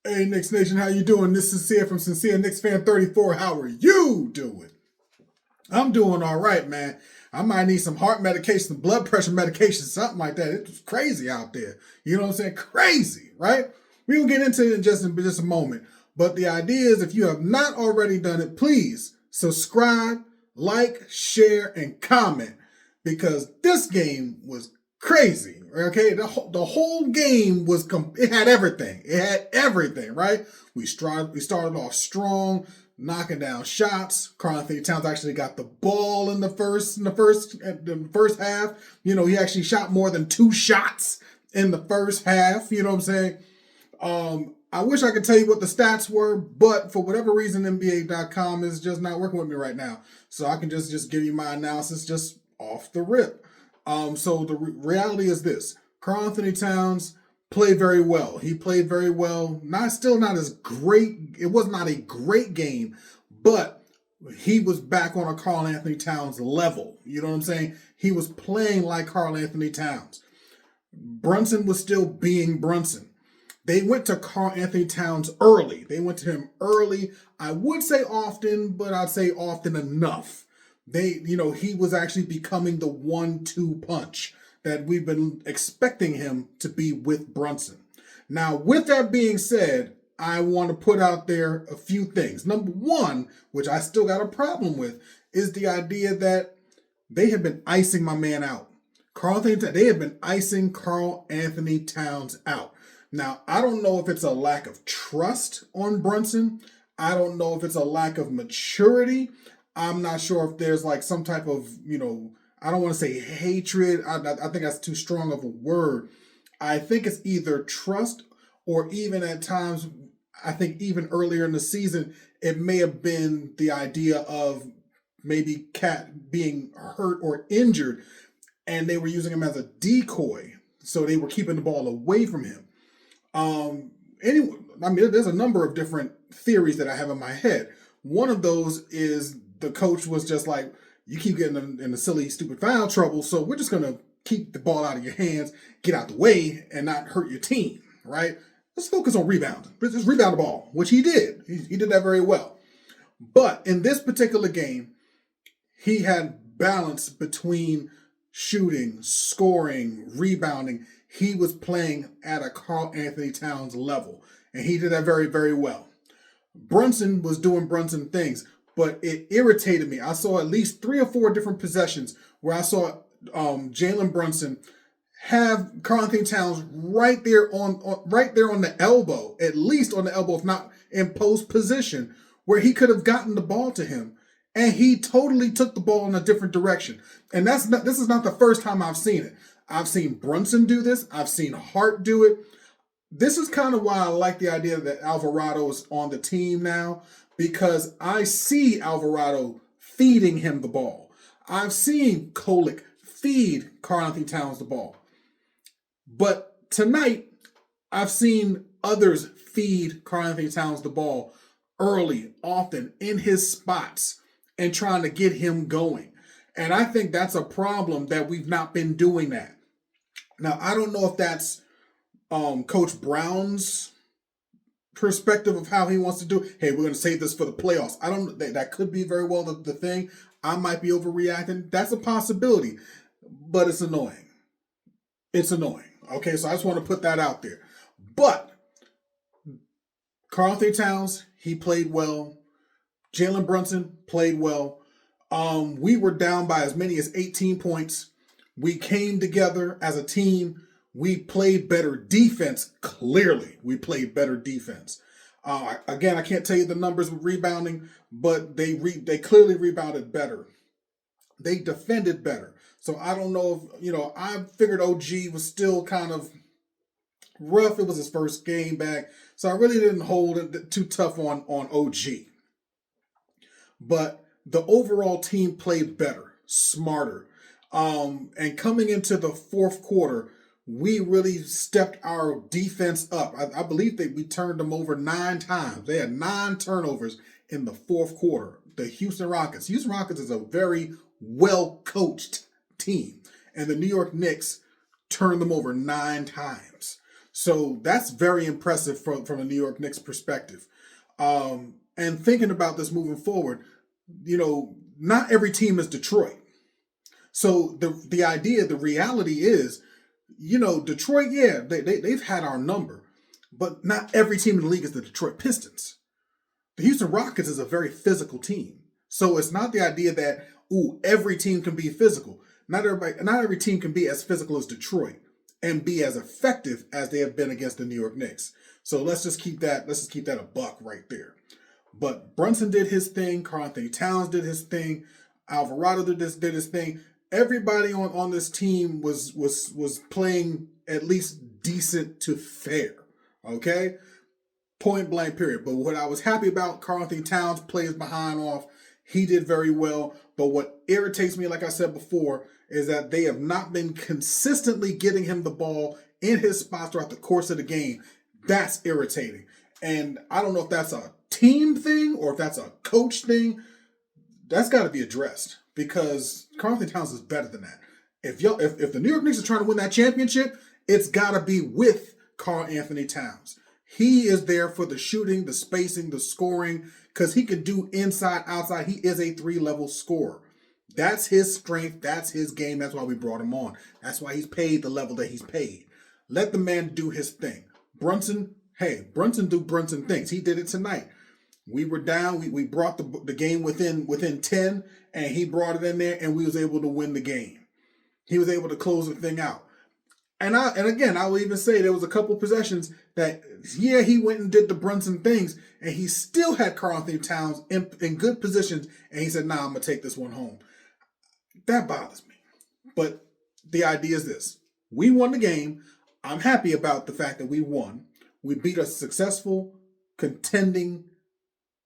Hey, Knicks Nation, how you doing? This is Sincere from Sincere Knicks Fan 34. How are you doing? I'm doing all right, man. I might need some heart medication, some blood pressure medication, something like that. It's crazy out there. You know what I'm saying? Crazy, right? We'll get into it in just a moment. But the idea is if you have not already done it, please subscribe, like, share, and comment because this game was crazy. Okay, the whole game was it had everything. It had everything, right? We started off strong, knocking down shots. Karl-Anthony Towns actually got the ball in the first half. You know, he actually shot more than 2 shots in the first half. You know what I'm saying? I wish I could tell you what the stats were, but for whatever reason, NBA.com is just not working with me right now. So I can just give you my analysis just off the rip. So the reality is this: Karl-Anthony Towns played very well. He played very well. Still not as great. It was not a great game, but he was back on a Karl-Anthony Towns level. You know what I'm saying? He was playing like Karl-Anthony Towns. Brunson was still being Brunson. They went to Karl-Anthony Towns early. They went to him early. I would say often, but I'd say often enough. He was actually becoming the 1-2 punch that we've been expecting him to be with Brunson. Now, with that being said, I want to put out there a few things. Number one, which I still got a problem with, is the idea that they have been icing my man out. They have been icing Karl-Anthony Towns out. Now, I don't know if it's a lack of trust on Brunson. I don't know if it's a lack of maturity. I'm not sure if there's like some type of, I don't want to say hatred. I think that's too strong of a word. I think it's either trust or even at times, I think even earlier in the season, it may have been the idea of maybe Cat being hurt or injured and they were using him as a decoy. So they were keeping the ball away from him. There's a number of different theories that I have in my head. One of those is the coach was just like, you keep getting in the silly, stupid foul trouble, so we're just going to keep the ball out of your hands, get out the way, and not hurt your team, right? Let's focus on rebounding. Just rebound the ball, which he did. He did that very well. But in this particular game, he had balance between shooting, scoring, rebounding. He was playing at a Karl-Anthony Towns level, and he did that very, very well. Brunson was doing Brunson things, but it irritated me. I saw at least 3 or 4 different possessions where I saw Jalen Brunson have Karl-Anthony Towns right there on the elbow, at least on the elbow, if not in post position, where he could have gotten the ball to him. And he totally took the ball in a different direction. And this is not the first time I've seen it. I've seen Brunson do this. I've seen Hart do it. This is kind of why I like the idea that Alvarado is on the team now, because I see Alvarado feeding him the ball. I've seen Kolek feed Karl-Anthony Towns the ball. But tonight, I've seen others feed Karl-Anthony Towns the ball early, often, in his spots, and trying to get him going. And I think that's a problem that we've not been doing that. Now, I don't know if that's Coach Brown's perspective of how he wants to do it. Hey, we're going to save this for the playoffs. I don't. That could be very well the thing. I might be overreacting. That's a possibility, but it's annoying. It's annoying. Okay, so I just want to put that out there. But Karl-Anthony Towns, he played well. Jalen Brunson played well. We were down by as many as 18 points. We came together as a team. We played better defense. Clearly, we played better defense. Again, I can't tell you the numbers with rebounding, but they clearly rebounded better. They defended better. So I don't know if, I figured OG was still kind of rough. It was his first game back. So I really didn't hold it too tough on OG. But the overall team played better, smarter. And coming into the fourth quarter, we really stepped our defense up. I believe that we turned them over 9 times. They had 9 turnovers in the fourth quarter. The Houston Rockets. Houston Rockets is a very well-coached team. And the New York Knicks turned them over 9 times. So that's very impressive from a New York Knicks perspective. And thinking about this moving forward, not every team is Detroit. So the reality is, Detroit, yeah, they've had our number, but not every team in the league is the Detroit Pistons. The Houston Rockets is a very physical team. So it's not the idea that, every team can be physical. Not every team can be as physical as Detroit and be as effective as they have been against the New York Knicks. So let's just keep that a buck right there. But Brunson did his thing, Karl-Anthony Towns did his thing, Alvarado did his thing. Everybody on this team was playing at least decent to fair. Okay? Point blank period. But what I was happy about, Karl-Anthony Towns plays behind off. He did very well. But what irritates me, like I said before, is that they have not been consistently getting him the ball in his spots throughout the course of the game. That's irritating. And I don't know if that's a team thing or if that's a coach thing. That's got to be addressed because Karl-Anthony Towns is better than that. If the New York Knicks are trying to win that championship, it's got to be with Karl-Anthony Towns. He is there for the shooting, the spacing, the scoring, because he can do inside, outside. He is a 3-level scorer. That's his strength. That's his game. That's why we brought him on. That's why he's paid the level that he's paid. Let the man do his thing. Brunson do Brunson things. He did it tonight. We were down. We brought the game within 10, and he brought it in there, and we was able to win the game. He was able to close the thing out. And again, I will even say there was a couple possessions that, he went and did the Brunson things, and he still had Karl-Anthony Towns in good positions, and he said, I'm going to take this one home. That bothers me. But the idea is this. We won the game. I'm happy about the fact that we won. We beat a successful,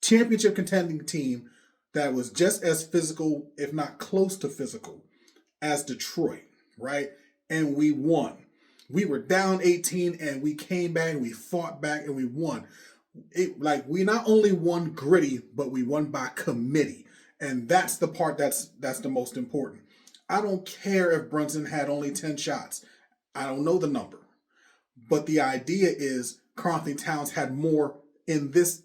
championship contending team that was just as physical, if not close to physical, as Detroit, right? And we won. We were down 18 and we came back and we fought back and we won. We not only won gritty, but we won by committee. And that's the part that's the most important. I don't care if Brunson had only 10 shots. I don't know the number. But the idea is Karl-Anthony Towns had more in this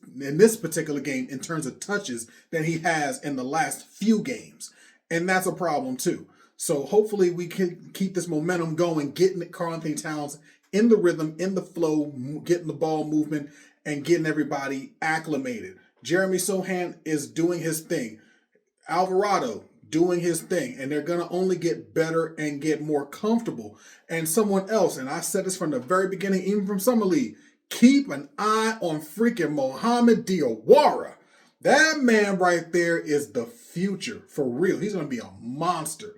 particular game in terms of touches than he has in the last few games. And that's a problem too. So hopefully we can keep this momentum going, getting Karl-Anthony Towns in the rhythm, in the flow, getting the ball movement, and getting everybody acclimated. Jeremy Sohan is doing his thing. Alvarado doing his thing. And they're going to only get better and get more comfortable. And someone else, and I said this from the very beginning, even from Summer League, keep an eye on freaking Mohamed Diawara. That man right there is the future, for real. He's going to be a monster.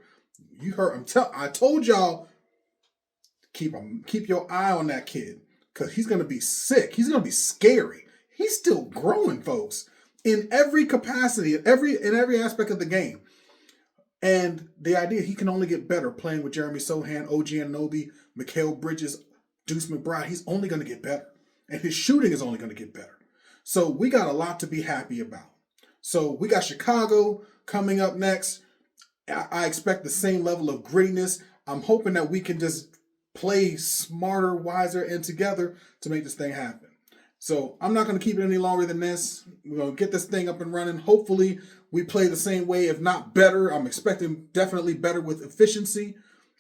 You heard him. I told y'all, keep your eye on that kid because he's going to be sick. He's going to be scary. He's still growing, folks, in every capacity, in every aspect of the game. And the idea he can only get better playing with Jeremy Sohan, OG Anunoby, Mikal Bridges, Deuce McBride. He's only going to get better. And his shooting is only going to get better. So we got a lot to be happy about. So we got Chicago coming up next. I expect the same level of grittiness. I'm hoping that we can just play smarter, wiser, and together to make this thing happen. So I'm not going to keep it any longer than this. We're going to get this thing up and running. Hopefully we play the same way, if not better. I'm expecting definitely better with efficiency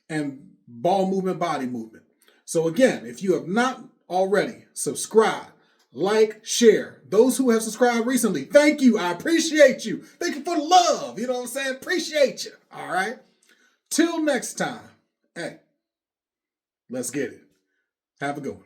and ball movement, body movement. So again, if you have not already, subscribe, like, share. Those who have subscribed recently, thank you. I appreciate you. Thank you for the love. You know what I'm saying? Appreciate you. All right. Till next time. Hey, let's get it. Have a good one.